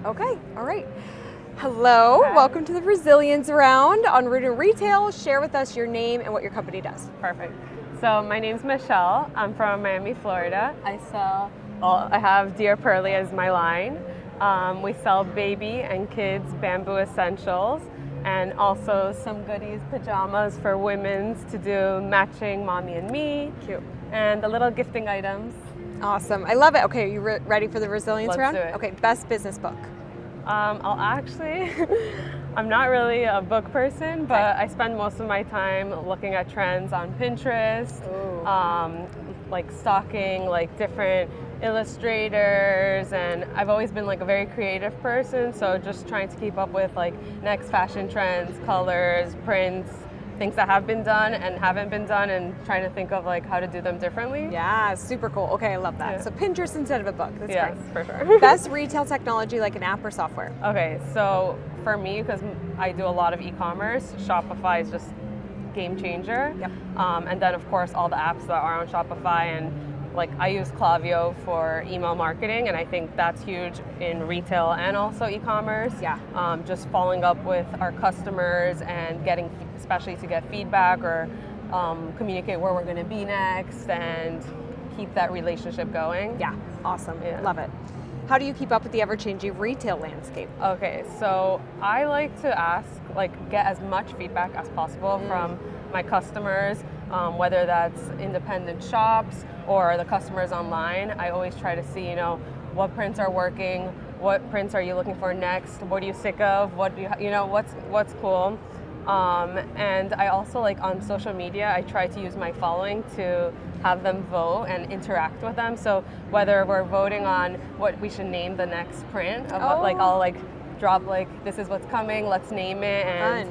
Okay, all right. Hello, welcome to the Resilience Round on Root in Retail. Share with us your name and what your company does. Perfect. So my name's Michelle. I'm from Miami, Florida. I have Dear Perli as my line. We sell baby and kids bamboo essentials and also some goodies, pajamas for women's to do matching mommy and me. Cute. And the little gifting items. Awesome. I love it. Okay, you ready for the Resilience Round? Let's do it. Okay, best business book. I'm not really a book person, but I spend most of my time looking at trends on Pinterest, like stalking like different illustrators, and I've always been like a very creative person, so just trying to keep up with like next fashion trends, colors, prints, things that have been done and haven't been done, and trying to think of like how to do them differently. Yeah, super cool. Okay, I love that. Yeah. So Pinterest instead of a book. That's Yes, great. for sure. Best retail technology like an app or software. Okay, so for me, because I do a lot of e-commerce, Shopify is just game changer. Yep. And then of course all the apps that are on Shopify, and like I use Klaviyo for email marketing, and I think that's huge in retail and also e-commerce. Yeah. Just following up with our customers and getting, especially to get feedback or communicate where we're going to be next and keep that relationship going. Yeah, awesome. Yeah. Love it. How do you keep up with the ever-changing retail landscape? Okay, so I like to get as much feedback as possible from my customers, whether that's independent shops or the customers online. I always try to see, what prints are working, what prints are you looking for next, what are you sick of, what do what's cool. And I also on social media, I try to use my following to have them vote and interact with them. So whether we're voting on what we should name the next print, I'll drop this is what's coming, let's name it, and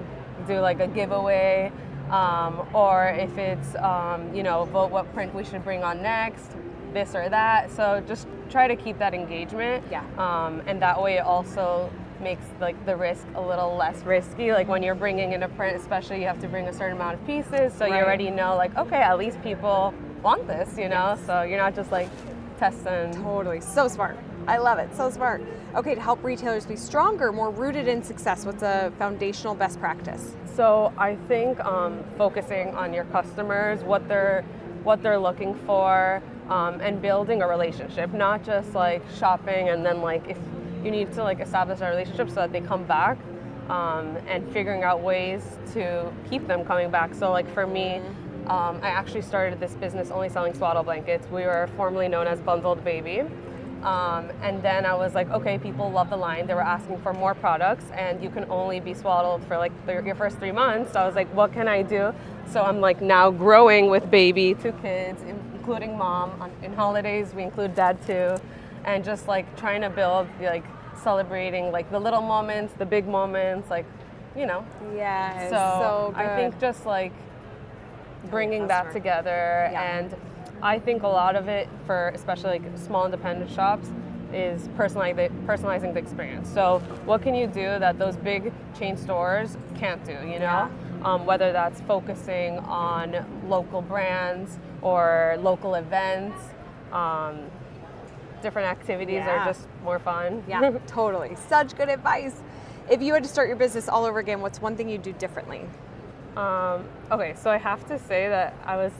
do a giveaway. Or if it's vote what print we should bring on next, this or that. So just try to keep that engagement. Yeah. And that way it also makes the risk a little less risky. Like when you're bringing in a print, especially, you have to bring a certain amount of pieces, so you already know okay, at least people want this, Yes. So you're not just testing. Totally. So smart. I love it. So smart. Okay, to help retailers be stronger, more rooted in success, what's a foundational best practice? So I think focusing on your customers, what they're looking for, and building a relationship, not just shopping, and then if you need to establish a relationship so that they come back, and figuring out ways to keep them coming back. So for me, I actually started this business only selling swaddle blankets. We were formerly known as Bundled Baby. And then I was okay, people love the line. They were asking for more products, and you can only be swaddled for your first 3 months. So I was what can I do? So I'm now growing with baby, 2 kids, including mom. In holidays, we include dad too. And just trying to build, celebrating the little moments, the big moments, Yeah. So good. I think just bringing that customer. together, Yeah. and I think a lot of it for especially small independent shops is personalizing the experience. So what can you do that those big chain stores can't do, Yeah. Whether that's focusing on local brands or local events, different activities are just more fun. Yeah, totally. Such good advice. If you had to start your business all over again, what's one thing you'd do differently? Okay, so I have to say that I was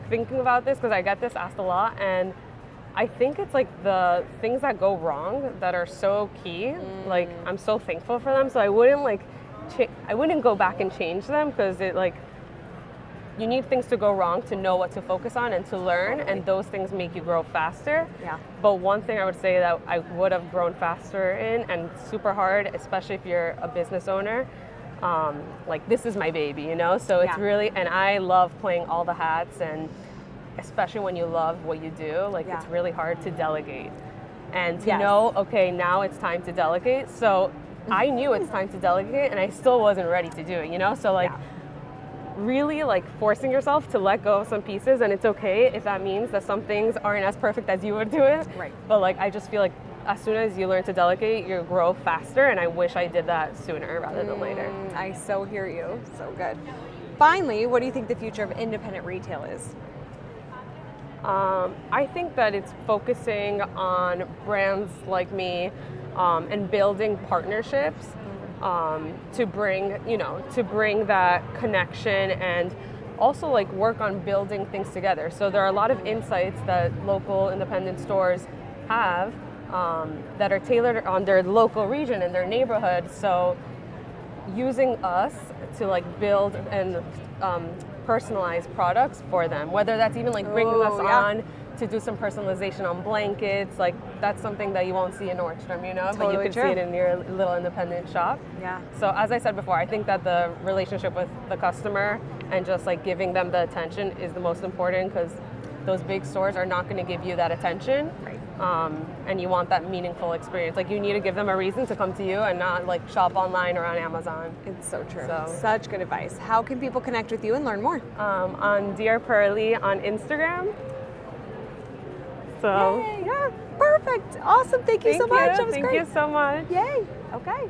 thinking about this because I get this asked a lot, and I think it's the things that go wrong that are so key. I'm so thankful for them, so I wouldn't I wouldn't go back and change them, because it you need things to go wrong to know what to focus on and to learn, and those things make you grow faster. Yeah. But one thing I would say that I would have grown faster in, and super hard, especially if you're a business owner, this is my baby, so it's really, and I love playing all the hats, and especially when you love what you do, it's really hard to delegate, and to know, okay, now it's time to delegate. So I knew it's time to delegate, and I still wasn't ready to do it, so really forcing yourself to let go of some pieces, and it's okay if that means that some things aren't as perfect as you would do it. Right. But I just feel as soon as you learn to delegate, you grow faster, and I wish I did that sooner rather than later. I so hear you. So good. Finally, what do you think the future of independent retail is? I think that it's focusing on brands like me, and building partnerships to bring that connection, and also like work on building things together. So there are a lot of insights that local independent stores have that are tailored on their local region and their neighborhood. So using us to like build and personalize products for them, whether that's even like bringing us on to do some personalization on blankets, like that's something that you won't see in Nordstrom, you know, but you Totally can true. see it in your little independent shop. Yeah. So as I said before, I think that the relationship with the customer and just like giving them the attention is the most important, because those big stores are not going to give you that attention. Right. And you want that meaningful experience. Like you need to give them a reason to come to you and not like shop online or on Amazon. It's so true. So- Such good advice. How can people connect with you and learn more? On Dear Perli on Instagram. So Yay. Yeah, perfect. Awesome. Thank you so much. That was Thank great. you so much. Yay. Okay.